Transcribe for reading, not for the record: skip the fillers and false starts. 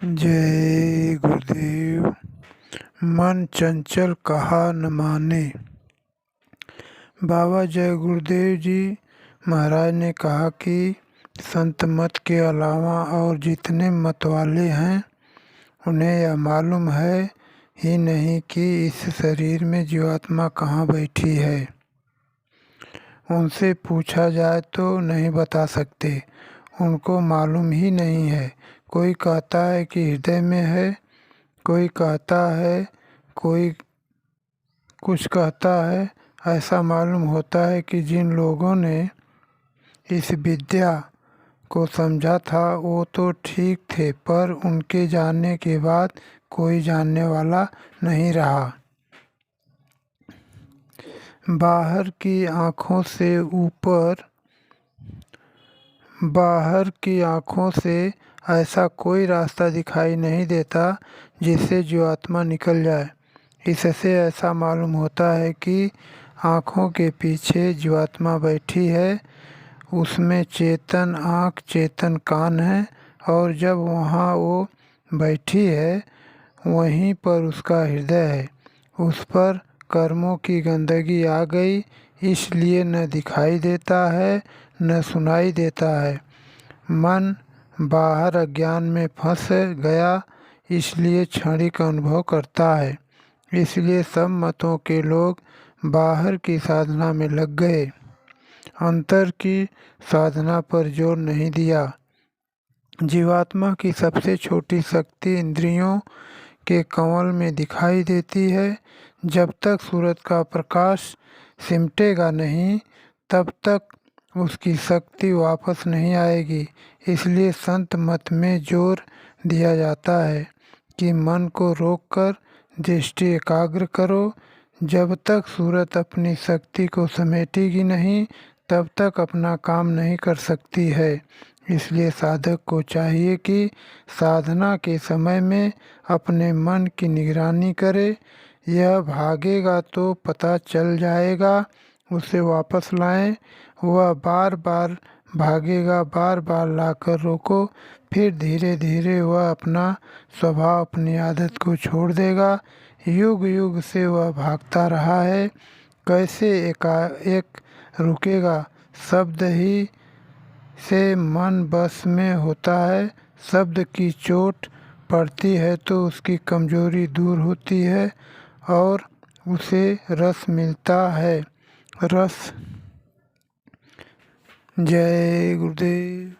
जय गुरुदेव। मन चंचल कहा न माने। बाबा जय गुरुदेव जी महाराज ने कहा कि संत मत के अलावा और जितने मत वाले हैं उन्हें यह मालूम है ही नहीं कि इस शरीर में जीवात्मा कहाँ बैठी है। उनसे पूछा जाए तो नहीं बता सकते, उनको मालूम ही नहीं है। कोई कहता है कि हृदय में है, कोई कहता है, कोई कुछ कहता है। ऐसा मालूम होता है कि जिन लोगों ने इस विद्या को समझा था वो तो ठीक थे, पर उनके जाने के बाद कोई जानने वाला नहीं रहा। बाहर की आँखों से ऊपर, बाहर की आँखों से ऐसा कोई रास्ता दिखाई नहीं देता जिससे जीवात्मा निकल जाए। इससे ऐसा मालूम होता है कि आँखों के पीछे जीवात्मा बैठी है, उसमें चेतन आँख चेतन कान है, और जब वहाँ वो बैठी है वहीं पर उसका हृदय है। उस पर कर्मों की गंदगी आ गई, इसलिए न दिखाई देता है न सुनाई देता है। मन बाहर अज्ञान में फंस गया, इसलिए क्षणिक अनुभव करता है। इसलिए सब मतों के लोग बाहर की साधना में लग गए, अंतर की साधना पर जोर नहीं दिया। जीवात्मा की सबसे छोटी शक्ति इंद्रियों के कंवल में दिखाई देती है। जब तक सूरज का प्रकाश सिमटेगा नहीं तब तक उसकी शक्ति वापस नहीं आएगी। इसलिए संत मत में जोर दिया जाता है कि मन को रोककर दृष्टि एकाग्र करो। जब तक सूरत अपनी शक्ति को समेटेगी नहीं तब तक अपना काम नहीं कर सकती है। इसलिए साधक को चाहिए कि साधना के समय में अपने मन की निगरानी करे। यह भागेगा तो पता चल जाएगा, उसे वापस लाएं। वह बार बार भागेगा, बार बार लाकर रोको, फिर धीरे धीरे वह अपना स्वभाव अपनी आदत को छोड़ देगा। युग युग से वह भागता रहा है, कैसे एकाएक रुकेगा। शब्द ही से मन बस में होता है। शब्द की चोट पड़ती है तो उसकी कमजोरी दूर होती है और उसे रस मिलता है। रस। जय गुरुदेव।